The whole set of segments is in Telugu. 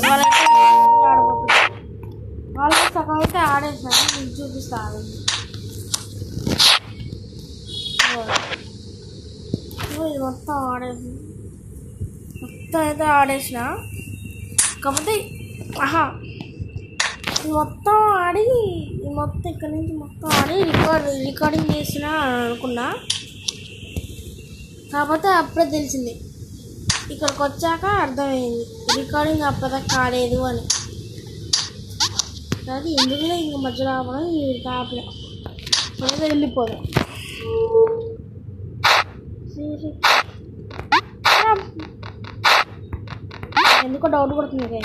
వాళ్ళైతే ఆడబోతున్నారు. వాళ్ళకి సగం అయితే ఆడేసాను, నేను చూపిస్తాను. ఇది మొత్తం ఆడేసి మొత్తం అయితే ఆడేసిన. కాకపోతే ఇది మొత్తం ఆడి మొత్తం ఇక్కడ నుంచి మొత్తం ఆడి రికార్డింగ్ చేసిన అనుకున్నా. కాకపోతే అప్పుడే తెలిసింది, ఇక్కడికి వచ్చాక అర్థమైంది రికార్డింగ్ అప్పటిదాకా కాలేదు అని. అది ఎందుకులే ఇంక మధ్యలో ఆపడం, ఆపలే అయితే వెళ్ళిపోదాం. ఎందుకో డౌట్ పడుతుంది.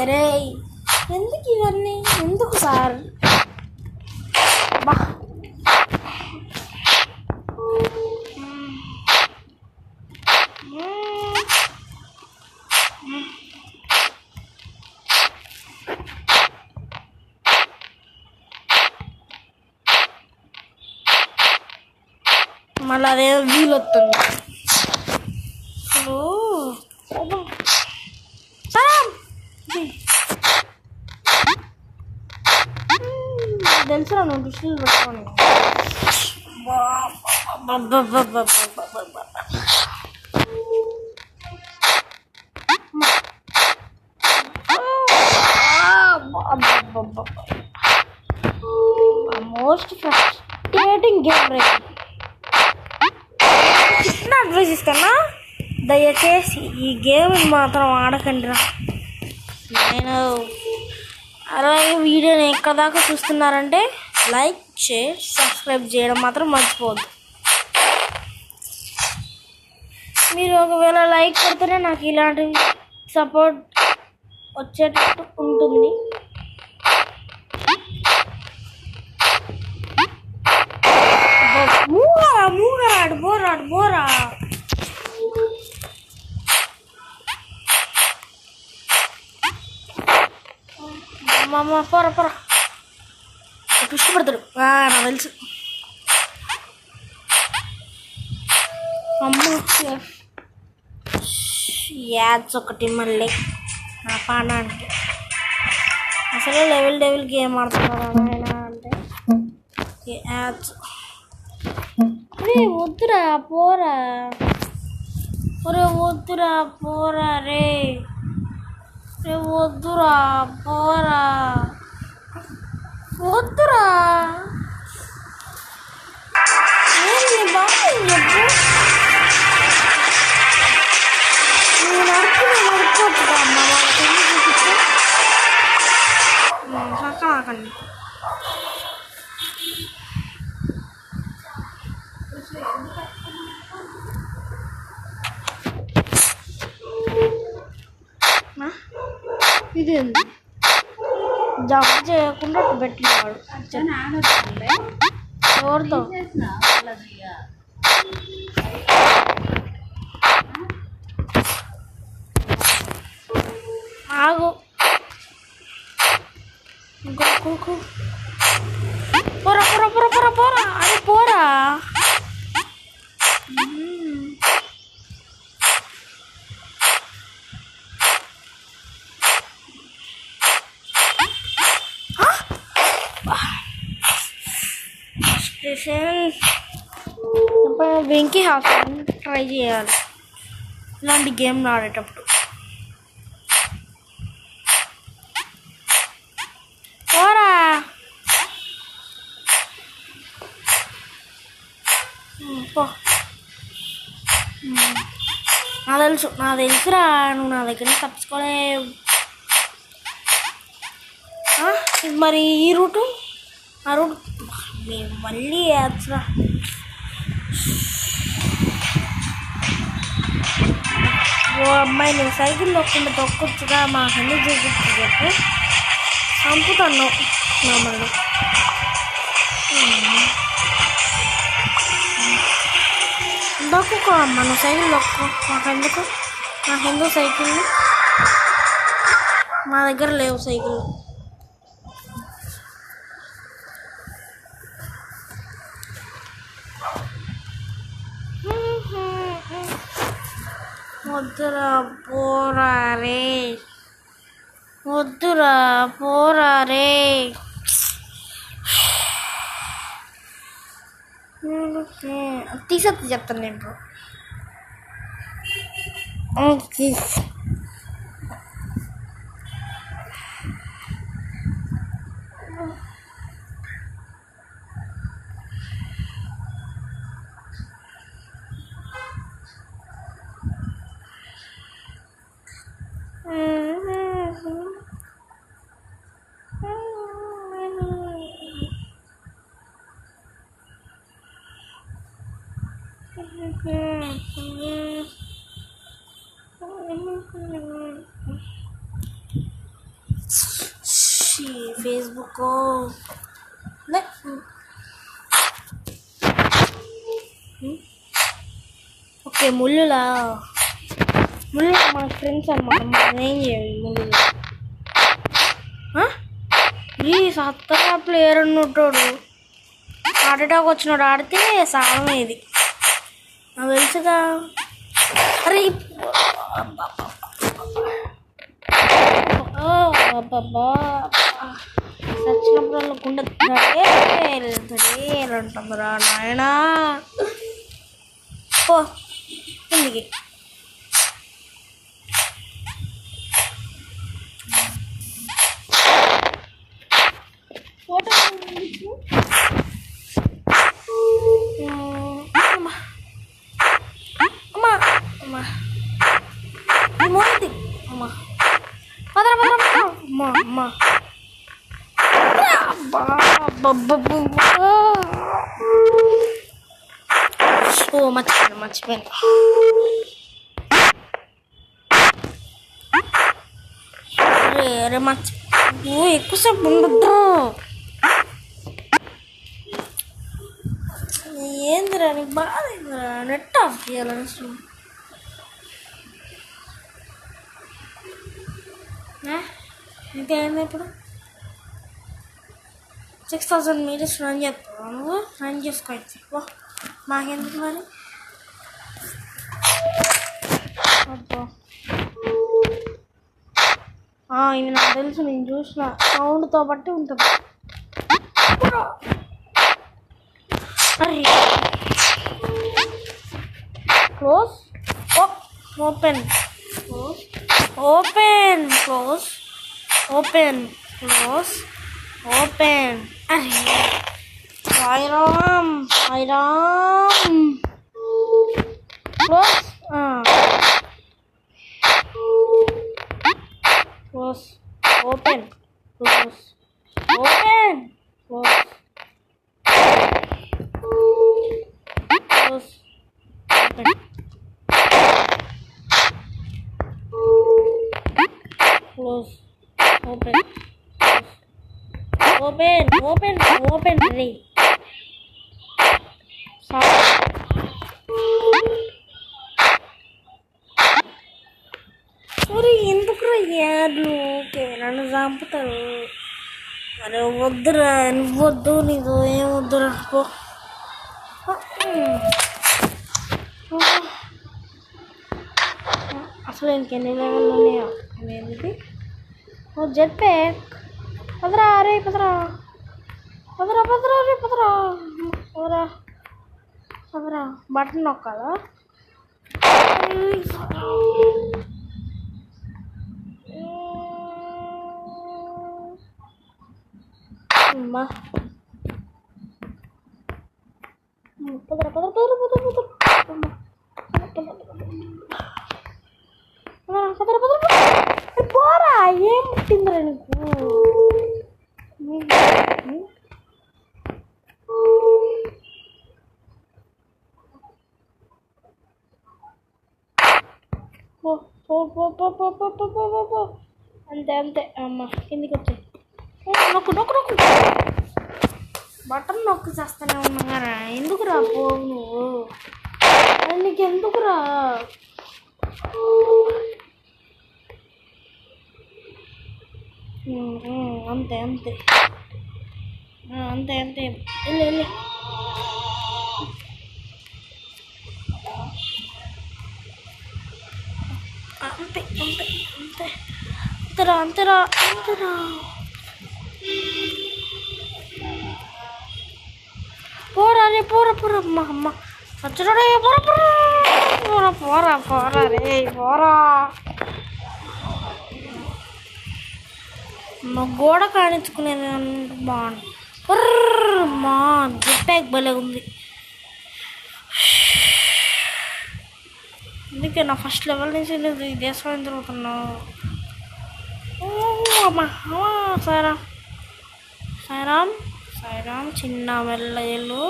రే ఎందుకు ఇవన్నీ, ఎందుకు సార్? బా మళ్ళీ అదే వీలు వస్తుంది. తెలుసురా నువ్వు దృష్టిలో పెట్టుకోని. మోస్ట్ ఫ్రస్ట్రేటింగ్ గేమ్ రే. చిన్న అడ్వైస్ ఇస్తానా, దయచేసి ఈ గేమ్ మాత్రం ఆడకండి రా. నేను అలాగే వీడియోని ఎక్కడ దాకా చూస్తున్నారంటే లైక్, షేర్, సబ్స్క్రైబ్ చేయడం మాత్రం మర్చిపోవద్దు. మీరు ఒకవేళ లైక్ కొడితేనే నాకు ఇలాంటి సపోర్ట్ వచ్చేటట్టు ఉంటుంది. మూగరాడు బోరా పోరా ఇష్టపడతాడు నాకు తెలుసు. యాడ్స్ ఒకటి మళ్ళీ నా పానానికి. అసలు లెవెల్ గేమ్ ఆడుతున్నారా ఆయన అంటే యాడ్స్. వద్దురా పోరా, వద్దురా పోరా రే వద్దురా పోరా, వద్దురా. ఏంటి బాగా చెప్పు, నువ్వు నడుపుకోవచ్చుగా అమ్మ, వాళ్ళకి ఎందుకు చూపిస్తే నాకండి. ఇది జబ్బు చేయకుండా పెట్టినవాడు ఎవరితో ఆగు. పోరా అది పోరా. వెంకీ హాస్పిటల్ ట్రై చేయాలి ఇలాంటి గేమ్లు ఆడేటప్పుడు. పోరా పో. నాకు తెలుసురా, నువ్వు నా దగ్గర తప్పించుకోలేవు. మరి ఈ రూటు ఆ రూట్ మళ్ళీ యాత్ర. ఓ అమ్మాయి, నువ్వు సైకిల్ తొక్కొచ్చుగా మాకన్నీ చూపించు చెప్పు. చంపుతాను మమ్మల్ని. దొక్కుకో అమ్మ, నువ్వు సైకిల్ దొక్కు, మాకెందుకు. నాకెందుకు సైకిల్? మా దగ్గర లేవు సైకిల్. వద్దురా పోరారే, వద్దురా పోరారే. తీసేది చెప్తాను నేను ఇప్పుడు. Facebook okay. ముళ్ళులా మన ఫ్రెండ్స్ అనమాట. మనం ఏం చేయాలి ముళ్ళు? ఈ సత్తగా ప్లేయర్ ఉన్నట్టాడు, హార్ట్ అటాక్ వచ్చినాడు, ఆడితే సాగం ఇది నాకు తెలుసుగా. అరే సచ్చినప్పుడు గుండె అంటుందిరా నాయనా. పో కిందికి. ఫోటో అమ్మా అమ్మా మోది అమ్మా పదరా పదరా అమ్మా అమ్మా. ఓ మర్చిపోయాను. అరే ఎక్కువసేపు ఉండద్దు. ఏందిరా నీకు బాధ? నెట్ ఆఫ్ చేయాలని ఇంకేంది ఇప్పుడు? 6000 meters రన్ చేస్తావు నువ్వు? రన్ చేసుకోవచ్చు. మాకెందుకు మరి? ఇది నాకు తెలుసు, నేను చూసిన. సౌండ్తో బట్టి ఉంటుంది. Close open close open close open close open. అరే Sairam Sairam. Close close open close open close close open close open open ready. sorry ఎందుకు యాడ్లు నన్ను చంపుతారు. అరే వద్దురా, నువ్వు వద్దు, నీకు ఏం వద్దురా. అసలు ఇంకెన్ని లెవెల్ ఉన్నాయో అనేది. Jet pack. పదరా అరే పదరా పదరా పదరా రే పదరా పదరా పదరా. బటన్ నొక్కాలా? అమ్మా పదరా పదరా పదరా పదరా పదరా పోరా. ఏం పుట్టిందిరా నీకు? అంతే అంతే. అమ్మ కిందికి వచ్చాయి. నొక్కు నొక్కు నొక్కు. బటన్ నొక్కి చేస్తానే ఉన్నారా? ఎందుకురా పోవు నువ్వు? నీకు ఎందుకురా? అంతే అంతే అంతే అంతే వెళ్ళి వెళ్ళి అంతే అంతే అంతే అంతరా అంతరా అంతరా పోరా రే పోరా పోరా అమ్మ అమ్మ వచ్చాడే పోరా పోరా పోరా పోరా రే పోరా మా గోడ కానించుకునేది బాగుంది మా జెట్ ప్యాక్ భలే ఉంది. అందుకే నా ఫస్ట్ లెవెల్ నుంచి నేను ఇదే సమయం తిరుగుతున్నావు. సాయిరామ్ సాయిరామ్ సాయిరామ్ చిన్న మెల్లలు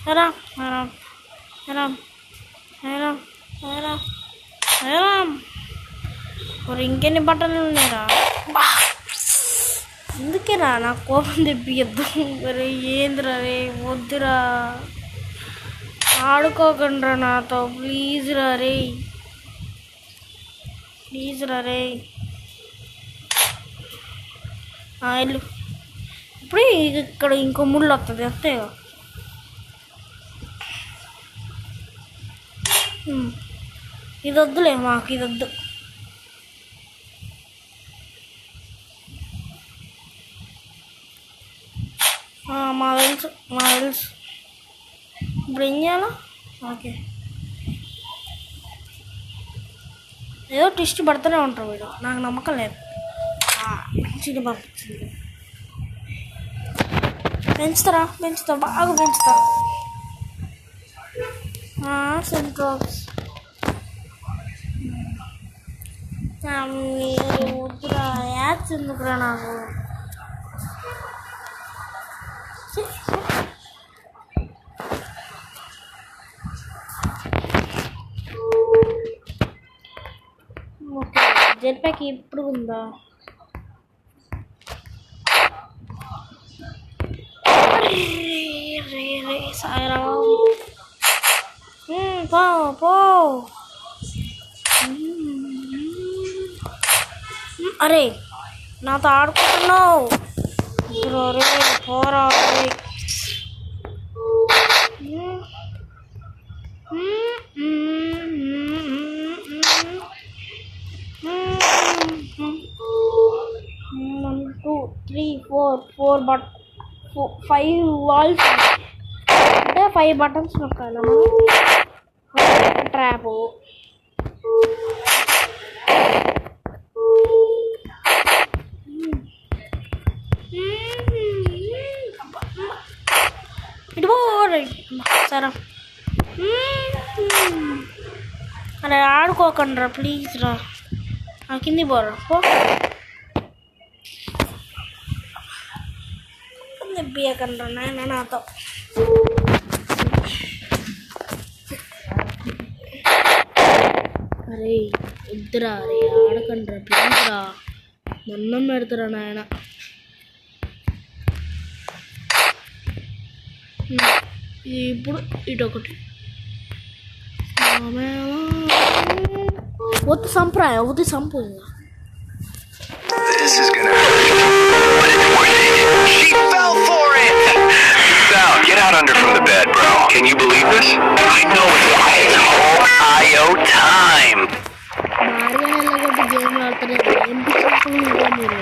సాయిరామ్ సాయిరామ్ సాయిరామ్ సాయిరామ్ సాయిరామ్ సాయిరామ్. మరి ఇంకెన్ని బట్టలు ఉన్నాయిరా? అందుకేరా నాకు కోపం తెప్పియద్దు. మరి ఏందిరా రే వద్దురా ఆడుకోకండి రా నాతో ప్లీజ్ రా రే ప్లీజ్ రా రే. వెళ్ళు ఇప్పుడు ఇక్కడ ఇంకో ముళ్ళు వస్తుంది అంతే. ఇది వద్దులే మాకు ఇది వద్దు. మా తెలుసు మా తెలుసు. ఇప్పుడు ఏం చేయాలా? ఓకే ఏదో ట్విస్ట్ పడుతూనే ఉంటారు వీడు, నాకు నమ్మకం లేదు. మంచిగా పంపించింది. పెంచుతారా పెంచుతా బాగా పెంచుతా. సెంట్రోక్స్ వద్దురా యాడ్స్ ఎందుకురా నాకు. జెట్ ప్యాక్ ఇప్పుడు ఉందా? సాయిరామ్ పో పో. అరే నాతో ఆడుకుంటున్నావు రే పోరా. One, two, three, four but 5 walls అంటే 5 బటన్స్ నొక్కాలి మనం. ట్రాప్ ఇటు పోరే సరే. అరే ఆడుకోకండి రా ప్లీజ్ రా. కింది పోరా పో. నెబ్బియకండి నాయన నాతో. అరే వద్దురా అరే ఆడకండి రా ప్లీజ్ రా. దండం పెడతారా నాయన. ఇప్పుడు ఇటొకటి వద్దు సంప్రాయ వద్దు sump. This is gonna She fell for it! Now, get out under from the bed, bro. Can you believe this? I know it's home IO time! Game ఆడుతున్నారు మీరు.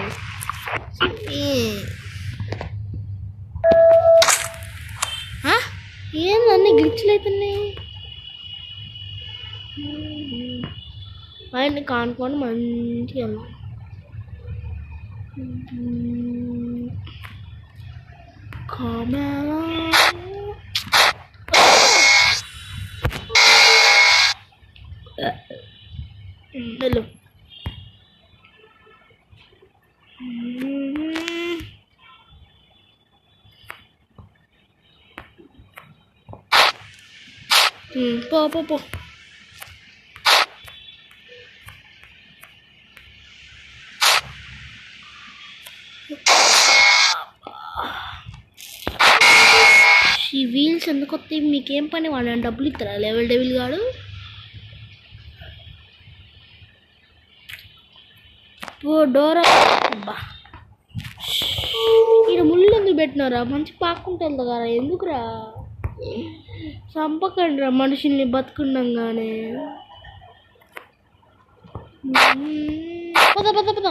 ఏందన్నీ గ్లిచ్లు అయిపోయినాయి. ఆయన్ని కానుకొని మంచిగా హలో పో పో పో. ఈ వీల్స్ ఎందుకు వస్తాయి? మీకేం పని? వాళ్ళని డబ్బులు ఇస్తారా లెవెల్ డెవిల్ గాడు? డోరా బా ఎందుకు పెట్టినారా మంచి పాక్కుంటుంది కదా ఎందుకురా చంపకండి రా మనుషుల్ని బతుకుండంగానే పద పద పద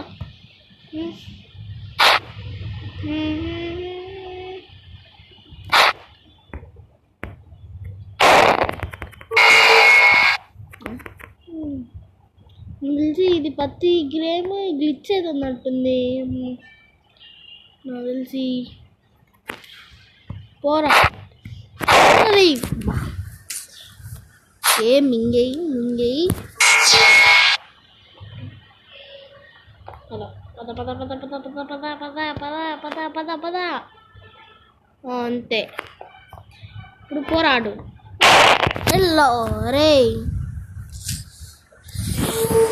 తెలిసి ఇది పత్తి గేమ్ గ్లిచ్ ఏది అన్నట్టుంది నాకు తెలిసి పోరా ఏ మింగేయి మింగేయి పద పద పద పద పద పద పద పద పద పద పద అంతే ఇప్పుడు పోరాడు హలో రే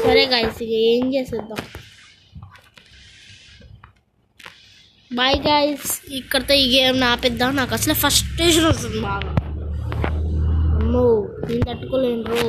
సరే గైస్ ఇక ఏం చేసేద్దాం బాయ్ గైస్ ఇక్కడితో ఈ గేమ్ ఆపేద్దాం నాకు అసలు ఫస్ట్ స్టేషన్ వస్తుంది బాగా అమ్మో నేను తట్టుకోలేను రో